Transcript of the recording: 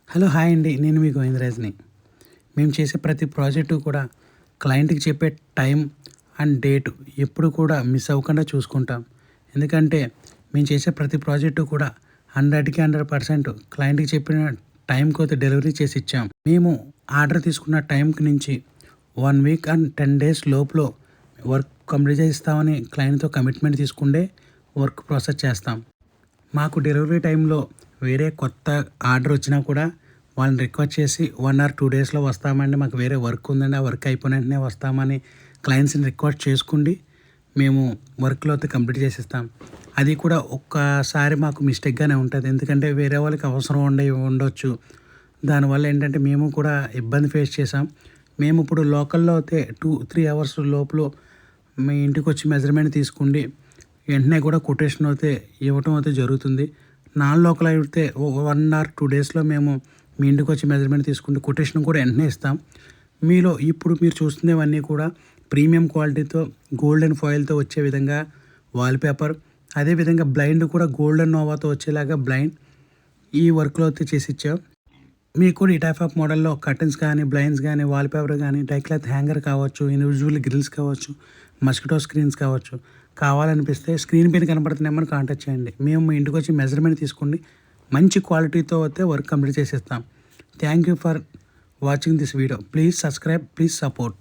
Hello hi అండి. నేను మీ గోవిందరాజ్‌ని. మేము చేసే ప్రతి ప్రాజెక్టు కూడా క్లయింట్‌కి చెప్పే టైం అండ్ డేట్ ఎప్పుడు కూడా మిస్ అవ్వకుండా చూసుకుంటాం. ఎందుకంటే మేము చేసే ప్రతి ప్రాజెక్టు కూడా 100కి 100% క్లయింట్‌కి చెప్పిన టైంకైతే డెలివరీ చేసి ఇచ్చాం. మేము ఆర్డర్ తీసుకున్న టైంకి నుంచి 1 వీక్ అండ్ 10 డేస్ లోపులో వర్క్ కంప్లీట్ చేసిస్తామని క్లయింట్‌తో కమిట్మెంట్ తీసుకుంటే వర్క్ ప్రాసెస్ చేస్తాం. మాకు డెలివరీ టైంలో వేరే కొత్త ఆర్డర్ వచ్చినా కూడా వాళ్ళని రిక్వెస్ట్ చేసి 1 ఆర్ 2 డేస్‌లో వస్తామండి. మాకు వేరే వర్క్ ఉందండి. ఆ వర్క్ అయిపోయిన వెంటనే వస్తామని క్లయింట్స్‌ని రిక్వెస్ట్ చేసుకుండి మేము వర్క్‌లో అయితే కంప్లీట్ చేసిస్తాం. అది కూడా ఒక్కసారి మాకు మిస్టేక్‌గానే ఉంటది. ఎందుకంటే వేరే వాళ్ళకి అవసరం ఉండొచ్చు. దానివల్ల ఏంటంటే మేము కూడా ఇబ్బంది ఫేస్ చేసాం. మేము ఇప్పుడు లోకల్‌లో అయితే 2, 3 అవర్స్ లోపల మీ ఇంటికొచ్చి మెజర్‌మెంట్ తీసుకుండి వెంటనే కూడా కొటేషన్ అయితే ఇవ్వటం అయితే జరుగుతుంది. నాన్ లోకల్ అయితే 1 ఆర్ 2 డేస్‌లో మేము మీ ఇంటికొచ్చి మెజర్‌మెంట్ తీసుకుంటే కొటేషన్ కూడా వెంటనే ఇస్తాం. మీలో ఇప్పుడు మీరు చూస్తున్నవన్నీ కూడా ప్రీమియం క్వాలిటీతో గోల్డెన్ ఫాయిల్‌తో వచ్చే విధంగా వాల్‌పేపర్, అదేవిధంగా బ్లైండ్ కూడా గోల్డెన్ నోవాతో వచ్చేలాగా బ్లైండ్ ఈ వర్క్‌లో అయితే చేసిచ్చాం. మీకు కూడా ఈ టైప్ ఆఫ్ మోడల్‌లో కర్టెన్స్ కానీ, బ్లైండ్స్ కానీ, వాల్‌పేపర్ కానీ, డైక్లాత్ హ్యాంగర్ కావచ్చు, ఇండివిజువల్ గ్రిల్స్ కావచ్చు, మస్కిటో స్క్రీన్స్ కావచ్చు. కావాలనిపిస్తే స్క్రీన్ పైన కనపడుతున్న నెంబర్‌ని కాంటాక్ట్ చేయండి. మేము మీ ఇంటికొచ్చి మెజర్‌మెంట్ తీసుకోండి. మంచి క్వాలిటీతో అయితే వర్క్ కంప్లీట్ చేసిస్తాం. Thank you for watching this video. Please subscribe, please support.